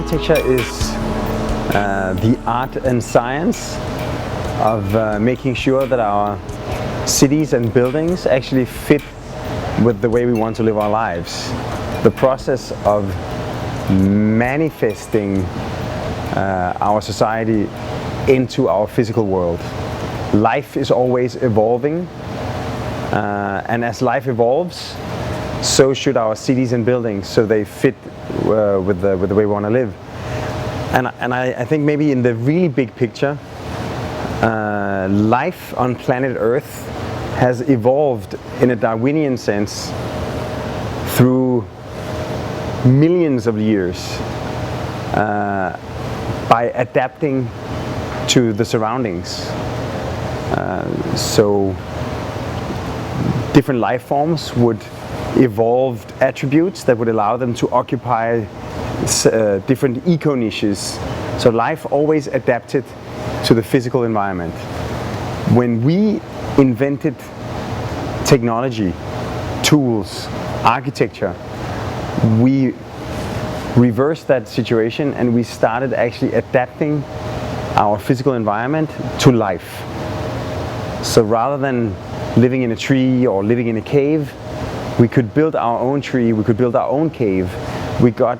Architecture is the art and science of making sure that our cities and buildings actually fit with the way we want to live our lives. The process of manifesting our society into our physical world. Life is always evolving, and as life evolves, so should our cities and buildings, so they fit with the way we want to live. And I think maybe in the really big picture, life on planet Earth has evolved in a Darwinian sense through millions of years by adapting to the surroundings. So different life forms would evolve attributes that would allow them to occupy different eco-niches. So life always adapted to the physical environment. When we invented technology, tools, architecture, we reversed that situation and we started actually adapting our physical environment to life. So rather than living in a tree or living in a cave, we could build our own tree, we could build our own cave. We got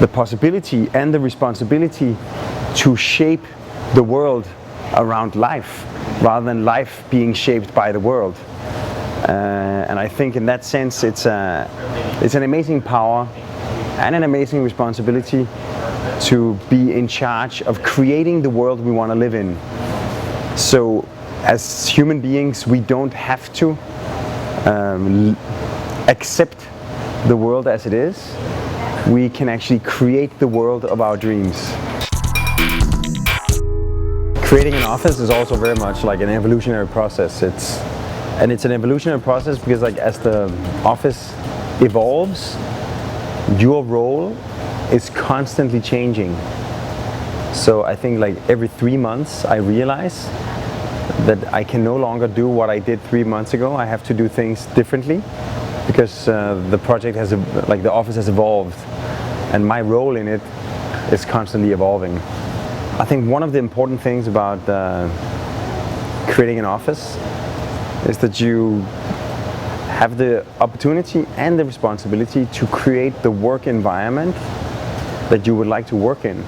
the possibility and the responsibility to shape the world around life, rather than life being shaped by the world. And I think in that sense it's an amazing power and an amazing responsibility to be in charge of creating the world we want to live in. So as human beings, we don't have to accept the world as it is. We can actually create the world of our dreams. Creating an office is also very much like an evolutionary process. It's an evolutionary process because as the office evolves, your role is constantly changing. So I think every 3 months I realize that I can no longer do what I did 3 months ago. I have to do things differently because the project has, the office has evolved, and my role in it is constantly evolving. I think one of the important things about creating an office is that you have the opportunity and the responsibility to create the work environment that you would like to work in.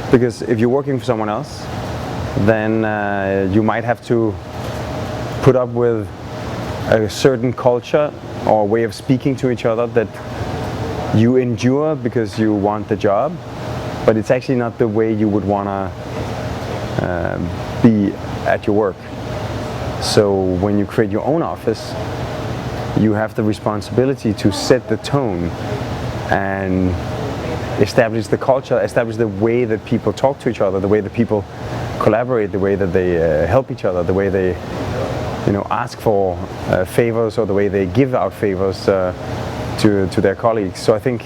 Because if you're working for someone else, then you might have to put up with a certain culture or way of speaking to each other that you endure because you want the job, but it's actually not the way you would want to be at your work. So when you create your own office, you have the responsibility to set the tone and establish the culture, establish the way that people talk to each other, the way that people collaborate, the way that they help each other, the way they ask for favors, or the way they give out favors to their colleagues. So I think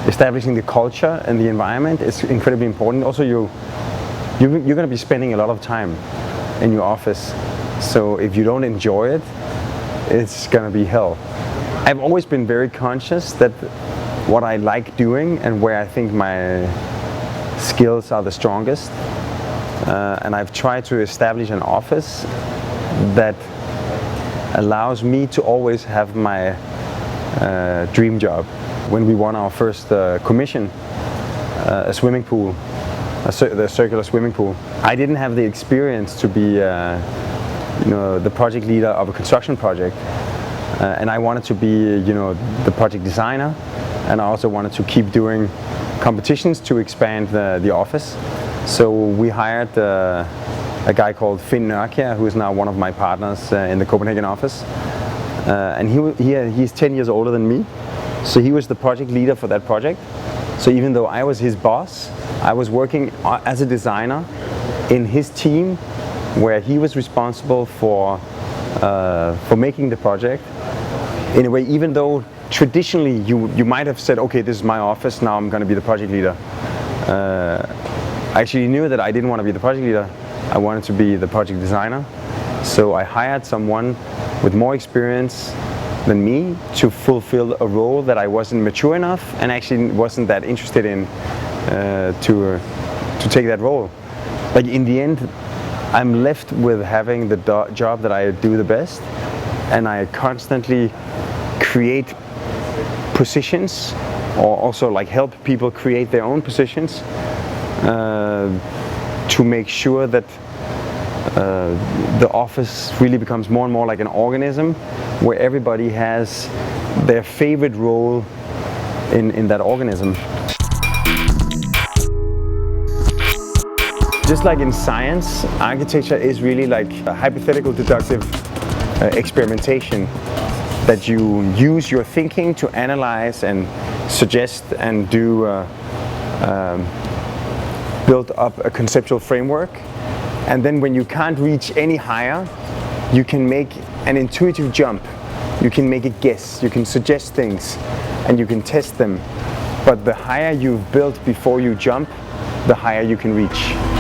establishing the culture and the environment is incredibly important. Also, you're going to be spending a lot of time in your office. So if you don't enjoy it, it's going to be hell. I've always been very conscious that what I like doing and where I think my skills are the strongest, and I've tried to establish an office that allows me to always have my dream job. When we won our first commission, a swimming pool, the circular swimming pool, I didn't have the experience to be the project leader of a construction project, and I wanted to be the project designer, and I also wanted to keep doing competitions to expand the office. So we hired a guy called Bjarke, who is now one of my partners in the Copenhagen office, and he's 10 years older than me, so he was the project leader for that project. So even though I was his boss, I was working as a designer in his team, where he was responsible for making the project. In a way, even though traditionally you might have said, okay, this is my office, now I'm going to be the project leader. I actually knew that I didn't want to be the project leader. I wanted to be the project designer. So I hired someone with more experience than me to fulfill a role that I wasn't mature enough and actually wasn't that interested in to take that role. Like in the end, I'm left with having the job that I do the best, and I constantly create positions, or also like help people create their own positions to make sure that the office really becomes more and more like an organism where everybody has their favorite role in that organism. Just like in science, architecture is really like a hypothetical deductive experimentation that you use your thinking to analyze and suggest and do build up a conceptual framework. And then when you can't reach any higher, you can make an intuitive jump. You can make a guess, you can suggest things, and you can test them. But the higher you've built before you jump, the higher you can reach.